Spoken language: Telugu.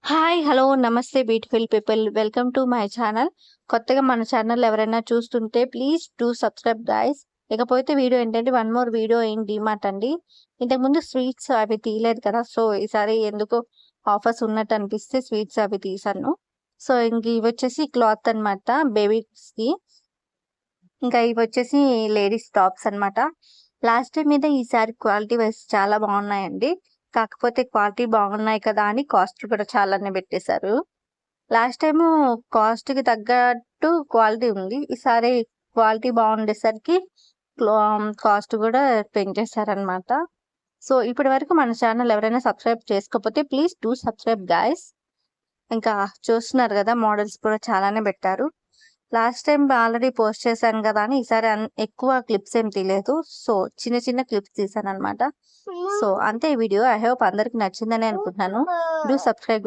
హాయ్! హలో! నమస్తే beautiful people. Welcome to my channel. కొత్తగా మన ఛానల్ ఎవరైనా చూస్తుంటే ప్లీజ్ డూ సబ్స్క్రైబ్ గైస్. ఇకపోతే వీడియో ఏంటంటే one more video in DMart అండి. ఇంతకుముందు స్వీట్స్ అవి తీయలేదు కదా! సో, ఈసారి ఎందుకో ఆఫర్స్ ఉన్నట్టు అనిపిస్తే స్వీట్స్ అవి తీశాను. సో, ఇంక ఇవొచ్చేసి క్లాత్ అనమాట బేబీస్‌కి. ఇంకా ఇవొచ్చేసి లేడీస్ టాప్స్ అనమాట. లాస్ట్ టైమ్ మీద ఈసారి క్వాలిటీ వైస్ చాలా బాగున్నాయండి. కాకపోతే క్వాలిటీ బాగున్నాయి కదా అని కాస్ట్ కూడా చాలానే పెట్టేశారు. లాస్ట్ టైము కాస్ట్‌కి తగ్గట్టు క్వాలిటీ ఉంది. ఈసారి క్వాలిటీ బాగుండేసరికి కాస్ట్ కూడా పెంచేశారనమాట. సో, ఇప్పటి వరకు మన ఛానల్ ఎవరైనా సబ్స్క్రైబ్ చేసుకోకపోతే ప్లీజ్ డూ సబ్స్క్రైబ్ గైస్. ఇంకా చూస్తున్నారు కదా! మోడల్స్ కూడా చాలానే పెట్టారు. లాస్ట్ టైమ్ ఆల్రెడీ పోస్ట్ చేశాను కదా అని ఈసారి ఎక్కువ క్లిప్స్ ఏం తీయలేదు. సో, చిన్న చిన్న క్లిప్స్ తీశాననమాట. సో, అంతే ఈ వీడియో. ఐ హోప్ అందరికి నచ్చిందనే అనుకుంటున్నాను. Do subscribe.